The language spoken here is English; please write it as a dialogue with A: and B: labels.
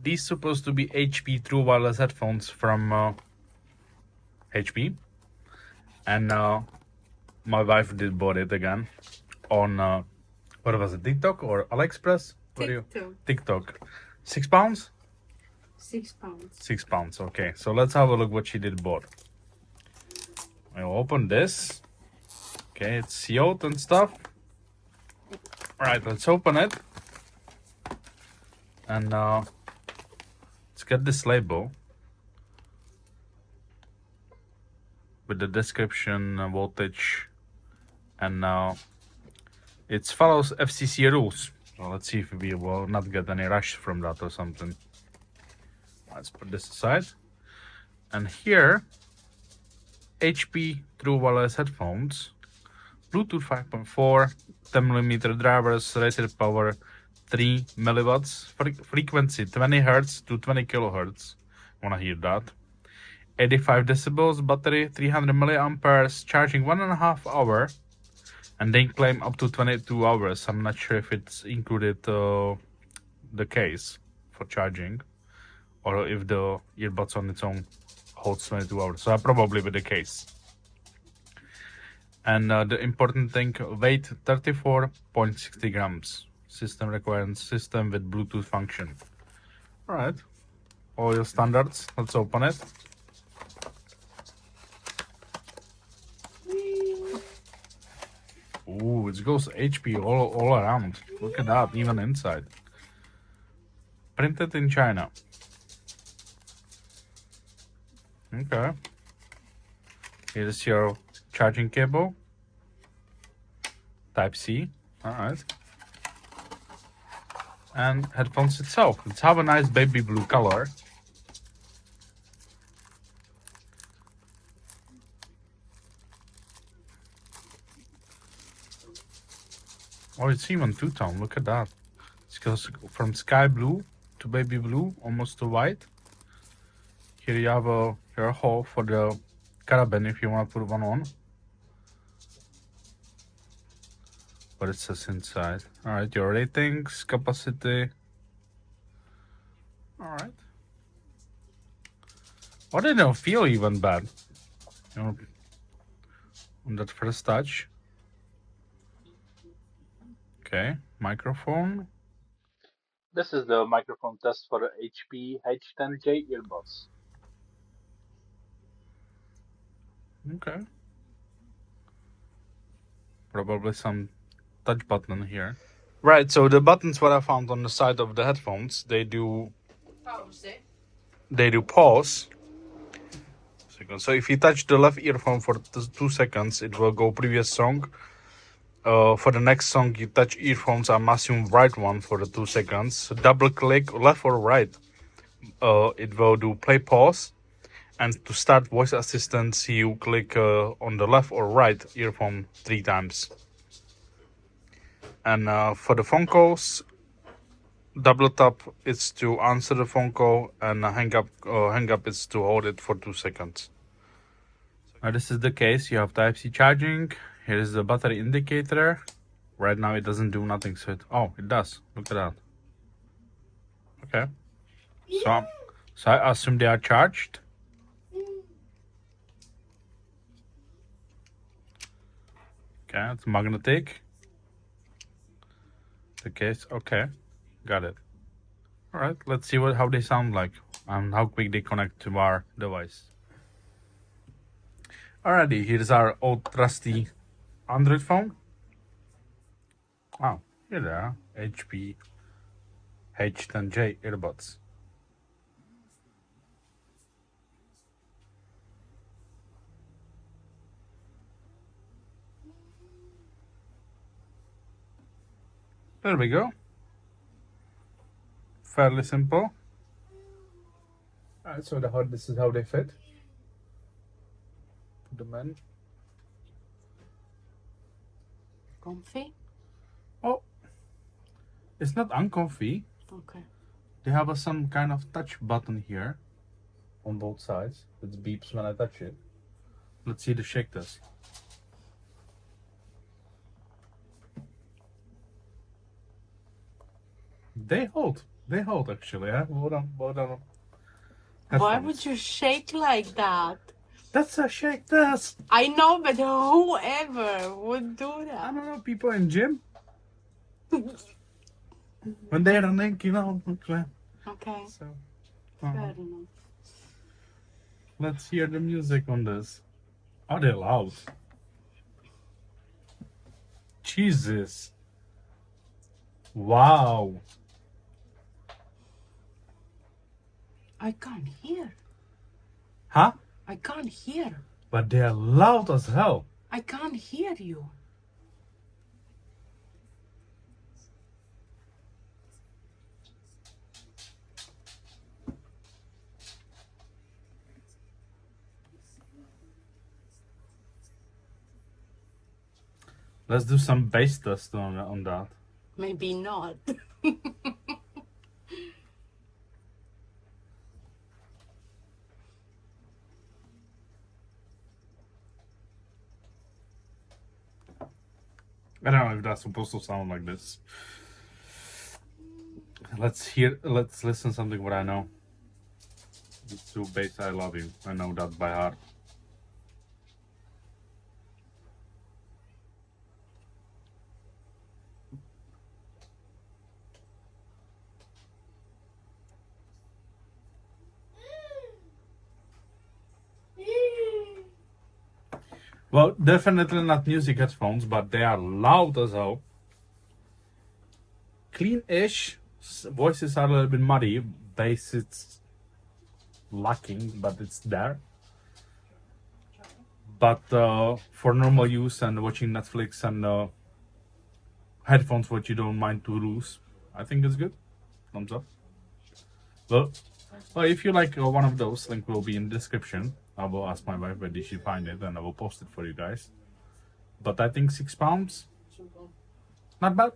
A: these supposed to be HP true wireless headphones from HP, and my wife did bought it again on what was it, TikTok or AliExpress? TikTok. £6?
B: £6.
A: £6. Okay, so let's have a look what she did bought. I'll open this. Okay, it's sealed and stuff. Alright, let's open it. And let's get this label with the description, voltage, and it follows FCC rules. So let's see if we will not get any rush from that or something. Let's put this aside. And here, HP True Wireless headphones, Bluetooth 5.4, 10mm drivers, rated power 3 milliwatts, frequency 20 Hz to 20 kHz. Wanna hear that? 85 decibels, battery 300 milliamperes, charging 1.5 hour, and they claim up to 22 hours. I'm not sure if it's included the case for charging, or if the earbuds on its own holds 22 hours. So probably with the case. And the important thing, weight 34.60 grams. System requires system with Bluetooth function. All right, all your standards. Let's open it. Ooh, it goes HP all around. Look at that, even inside. Printed in China. Okay. Here's your charging cable. Type C. Alright. And headphones itself. Let's have a nice baby blue color. Oh, it's even two-tone. Look at that. It goes from sky blue to baby blue, almost to white. Here you have your hole for the carabin if you want to put one on. What it says inside. Alright, your ratings, capacity. Alright. Oh, they don't feel even bad. You know, on that first touch. Okay, microphone. This is the microphone test for the HP H10j earbuds. Okay. Probably some touch button here. Right, so the buttons what I found on the side of the headphones, they do pause. So if you touch the left earphone for 2 seconds, it will go previous song. For the next song, you touch earphones, I'm assuming right one for the 2 seconds. So double click left or right, it will do play pause. And to start voice assistance, you click on the left or right earphone 3 times. And for the phone calls, double tap is to answer the phone call, and hang up is to hold it for 2 seconds. Now this is the case. You have Type-C charging. Here is the battery indicator. Right now it doesn't do nothing, so it does. Look at that. Okay. So I assume they are charged. Okay, it's magnetic. The case, okay, got it. All right, let's see how they sound like and how quick they connect to our device. Alrighty, here's our old trusty Android phone. Wow, here they are, HP H10j earbuds. There we go. Fairly simple. Alright, so this is how they fit. Put them in.
B: Comfy?
A: Oh, it's not uncomfy.
B: Okay.
A: They have some kind of touch button here on both sides. It beeps when I touch it. Let's see the shake test. They hold. They hold actually, yeah? Hold on.
B: Why
A: Headphones.
B: would you shake like that?
A: That's a shake test.
B: I know, but whoever would do
A: I
B: that?
A: don't know, people in gym. When they're running, you know.
B: Okay,
A: So,
B: fair enough.
A: let's hear the music on this. Are they loud? Jesus. Wow.
B: I can't hear.
A: Huh?
B: I can't hear.
A: But they're loud as hell.
B: I can't hear you.
A: Let's do some bass test on that.
B: Maybe not.
A: I don't know if that's supposed to sound like this. Let's listen something what I know. Let's do bass I Love You. I know that by heart. Well, definitely not music headphones, but they are loud as hell. Clean-ish. Voices are a little bit muddy. Bass it's lacking, but it's there. But for normal use and watching Netflix and headphones, what you don't mind to lose, I think it's good. Thumbs up. Well, if you like one of those, link will be in the description. I will ask my wife where did she find it, and I will post it for you guys. But I think £6, not bad.